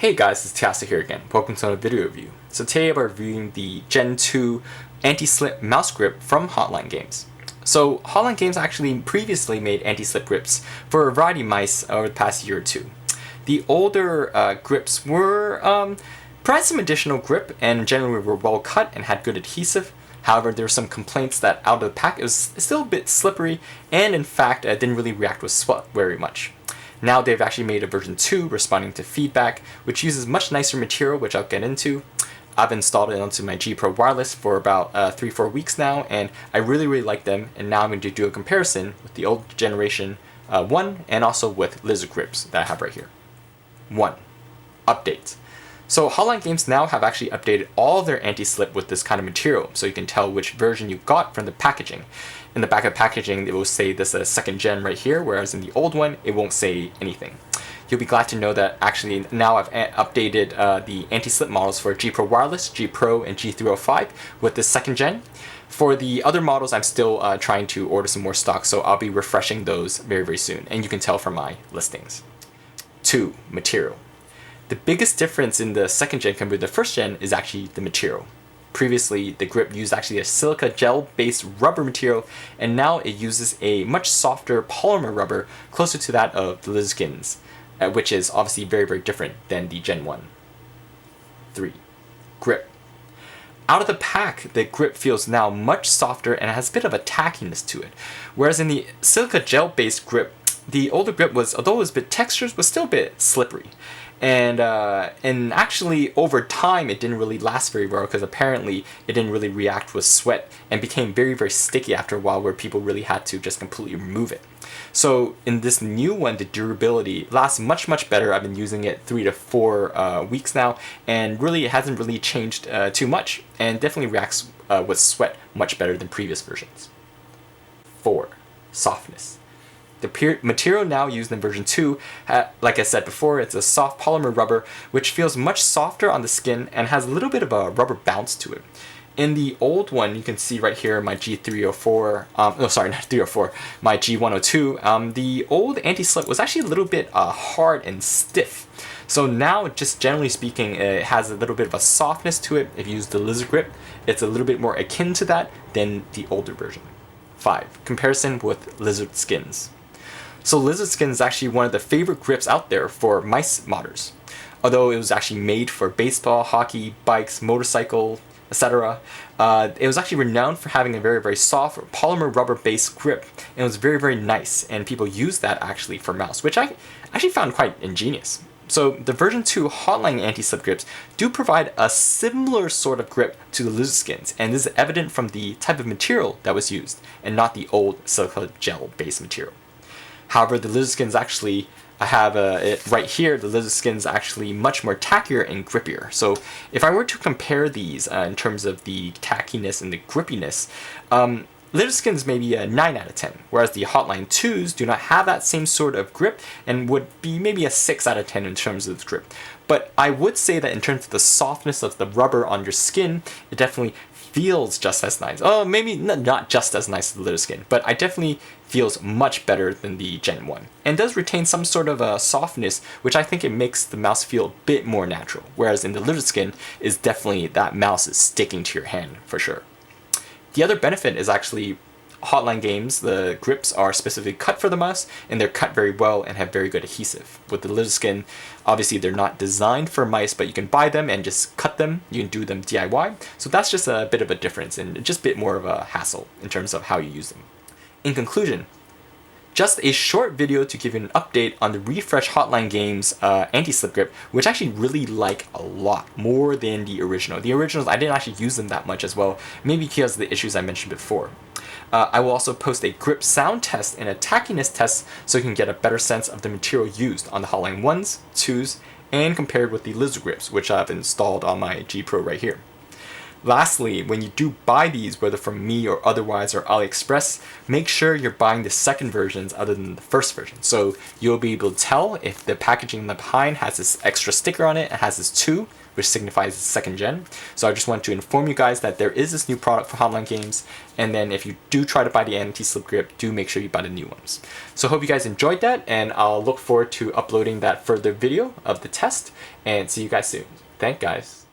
Hey guys, it's takasta here again. Welcome to another video review. So today I'm reviewing the Gen 2 anti-slip mouse grip from Hotline games. So Hotline games actually previously made anti-slip grips for a variety of mice over the past year or two. The older grips were provided some additional grip and generally were well cut and had good adhesive. However, there were some complaints that out of the pack it was still a bit slippery and in fact didn't really react with sweat very much. Now they've actually made a version 2 responding to feedback, which uses much nicer material, which I'll get into. I've installed it onto my G Pro wireless for about 3-4 weeks now, and I really like them, and now I'm going to do a comparison with the old generation 1 and also with lizard grips that I have right here. 1. Updates. So Hotline games now have actually updated all of their anti-slip with this kind of material, so you can tell which version you got from the packaging. In the back of the packaging, it will say this is a second gen right here, whereas in the old one, it won't say anything. You'll be glad to know that actually now I've updated the anti-slip models for G Pro Wireless, G Pro, and G305 with this second gen. For the other models, I'm still trying to order some more stock, so I'll be refreshing those very soon, and you can tell from my listings. 2. Material. The biggest difference in the second gen compared to the first gen is actually the material. Previously, the grip used actually a silica gel-based rubber material, and now it uses a much softer polymer rubber closer to that of the lizard skins, which is obviously very different than the Gen 1. 3. Grip. Out of the pack, the grip feels now much softer and has a bit of a tackiness to it, whereas in the silica gel-based grip, the older grip was, although it was a bit textured, was still a bit slippery. And actually, over time, it didn't really last very well because apparently it didn't really react with sweat and became very sticky after a while, where people really had to just completely remove it. So in this new one, the durability lasts much better. I've been using it 3 to 4 weeks now, and really it hasn't really changed too much, and definitely reacts with sweat much better than previous versions. 4. Softness. The material now used in version 2, like I said before, it's a soft polymer rubber which feels much softer on the skin and has a little bit of a rubber bounce to it. In the old one, you can see right here my G304, my G102, the old anti-slip was actually a little bit hard and stiff. So now, just generally speaking, it has a little bit of a softness to it. If you use the lizard grip, it's a little bit more akin to that than the older version. 5. Comparison with lizard skins. So lizard skin is actually one of the favorite grips out there for mice modders. Although it was actually made for baseball, hockey, bikes, motorcycle, etc. It was actually renowned for having a very soft polymer rubber based grip, and it was very nice, and people used that actually for mouse, which I actually found quite ingenious. So the version 2 Hotline anti-slip grips do provide a similar sort of grip to the lizard skins, and this is evident from the type of material that was used, and not the old silica gel based material. However, the lizard skins actually, I have it right here, the lizard skins actually much more tackier and grippier. So if I were to compare these in terms of the tackiness and the grippiness, lizard skins may be a 9 out of 10, whereas the Hotline 2s do not have that same sort of grip and would be maybe a 6 out of 10 in terms of the grip. But I would say that in terms of the softness of the rubber on your skin, it definitely feels just as nice. Oh, maybe not just as nice as the lizard skin, but I definitely feels much better than the Gen 1. And does retain some sort of a softness, which I think it makes the mouse feel a bit more natural. Whereas in the lizard skin, is definitely that mouse is sticking to your hand for sure. The other benefit is actually Hotline games, the grips are specifically cut for the mouse, and they're cut very well and have very good adhesive. With the lizard skin, obviously they're not designed for mice, but you can buy them and just cut them. You can do them DIY. So that's just a bit of a difference and just a bit more of a hassle in terms of how you use them. In conclusion, just a short video to give you an update on the refresh Hotline games anti-slip grip, which I actually really like a lot, more than the original. The originals, I didn't actually use them that much as well, maybe because of the issues I mentioned before. I will also post a grip sound test and a tackiness test so you can get a better sense of the material used on the Hotline 1s, 2s, and compared with the lizard grips, which I've installed on my G Pro right here. Lastly, when you do buy these, whether from me or otherwise or AliExpress, make sure you're buying the second versions other than the first version. So you'll be able to tell if the packaging behind has this extra sticker on it, it has this 2, which signifies the second gen. So I just want to inform you guys that there is this new product for Hotline Games, and then if you do try to buy the anti-slip grip, do make sure you buy the new ones. So I hope you guys enjoyed that, and I'll look forward to uploading that further video of the test, and see you guys soon. Thanks guys.